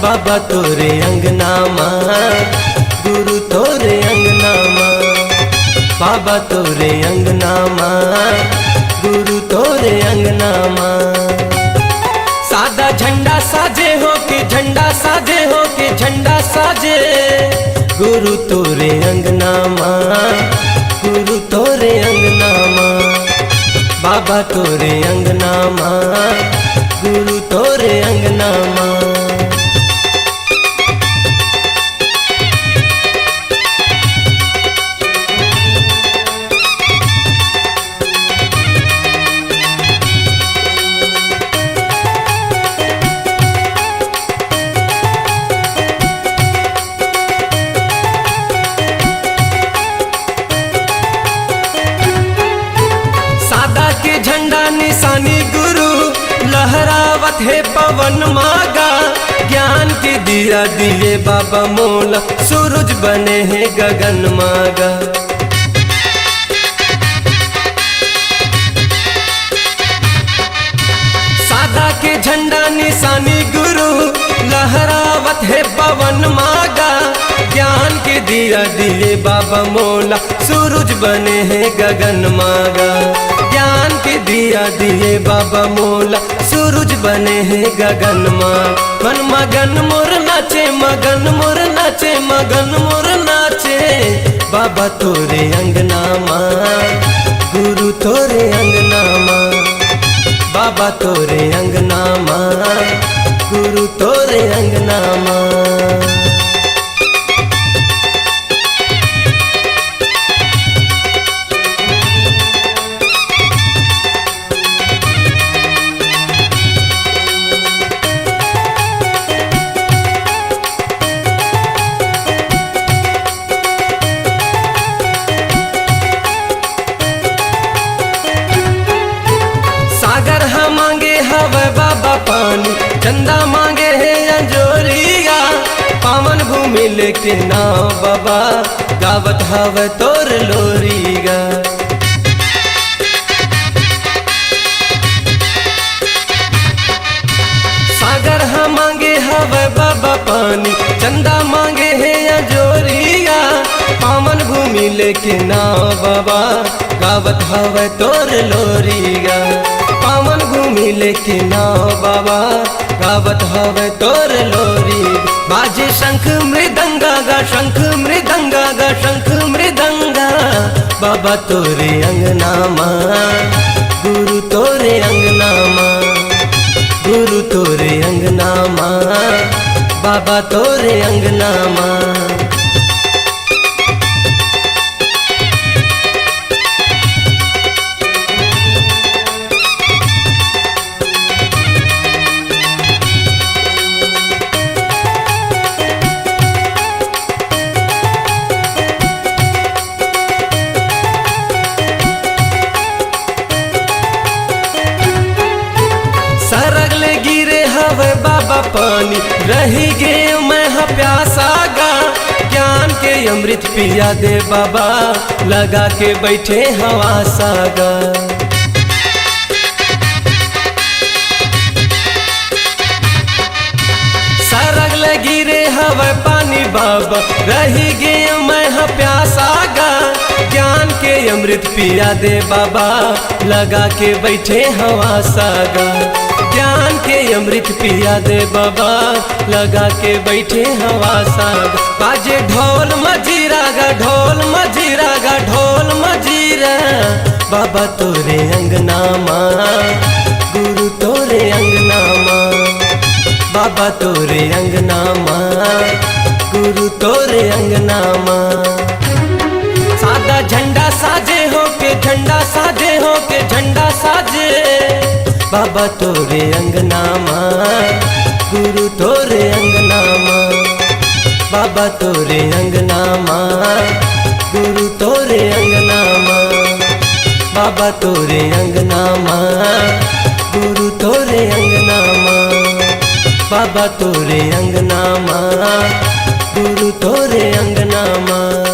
बाबा तोरे अंगना माँ, गुरु तोरे अंगना माँ, बाबा तोरे अंगना माँ, गुरु तोरे अंगना माँ। सादा झंडा साजे हो के झंडा साजे हो के झंडा साजे, गुरु तोरे अंगना माँ, गुरु तोरे अंगना माँ, बाबा तोरे अंगना माँ, गुरु तोरे अंगना माँ। के झंडा निशानी गुरु लहरावत है पवन मागा, ज्ञान के दिया दिए बाबा मोला, सूरज बने हैं गगन मागा। सादा के झंडा निशानी गुरु लहरावत है पवन मागा, ज्ञान के दिया दिए बाबा मोला, सूरज बने हैं गगन मागा। ज्ञान के दिया दिए बाबा मोला, सूरज बने हैं गगन माँ। मन मगन मोर नाचे मगन मोर नाचे मगन मोर नाचे, बाबा तोरे अंगना माँ, गुरु तोरे अंगना माँ, बाबा तोरे अंगना माँ, गुरु तोरे अंगना माँ। सागर हाँ मांगे हवे बाबा पानी, चंदा मांगे है अंजोरिया, पावन भूमि लेके नाव बाबा, गावत हवे तोर लोरिया। सागर हाँ मांगे हवे बाबा पानी, चंदा मांगे है अंजोरिया, पावन भूमि लेके नाव बाबा, गावत हवे तोर लोरिया। पावन भूमि लेके नाव बाबा, गावत हवे तोर लोरी। बाजे शंख मृदंगा गा शंख मृदंगा गा शंख मृदंगा, बाबा तोरे अंगना माँ, गुरु तोरे अंगना माँ, गुरु तोरे अंगना माँ, बाबा तोरे अंगना माँ। सरगले गिरे हवे बाबा पानी, रही गे मैं हाँ प्यासा गा, ज्ञान के अमृत पिया दे बाबा, लगा के बैठे हवा सागा। सरगले गिरे हवे पानी बाबा, रही गे मैं हाँ प्यासा गा, ज्ञान के अमृत पिया दे बाबा, लगा के बैठे हवा सागा। ज्ञान के अमृत पिया दे बाबा, लगा के बैठे हवा साग। बाजे ढोल मजीरा गा ढोल मजीरा गा ढोल मजीरा, बाबा तोरे अंगना माँ, गुरु तोरे अंगना माँ, बाबा तोरे अंगना माँ, गुरु तोरे अंगना माँ। सादा झंडा साजे हो के झंडा साजे हो के झंडा साजे, बाबा तोरे अंगना माँ, गुरु तोरे अंगना माँ, बाबा तोरे अंगना माँ, गुरु तोरे अंगना माँ, बाबा तोरे अंगना माँ, गुरु तोरे अंगना माँ, बाबा तोरे अंगना माँ, गुरु तोरे अंगना माँ।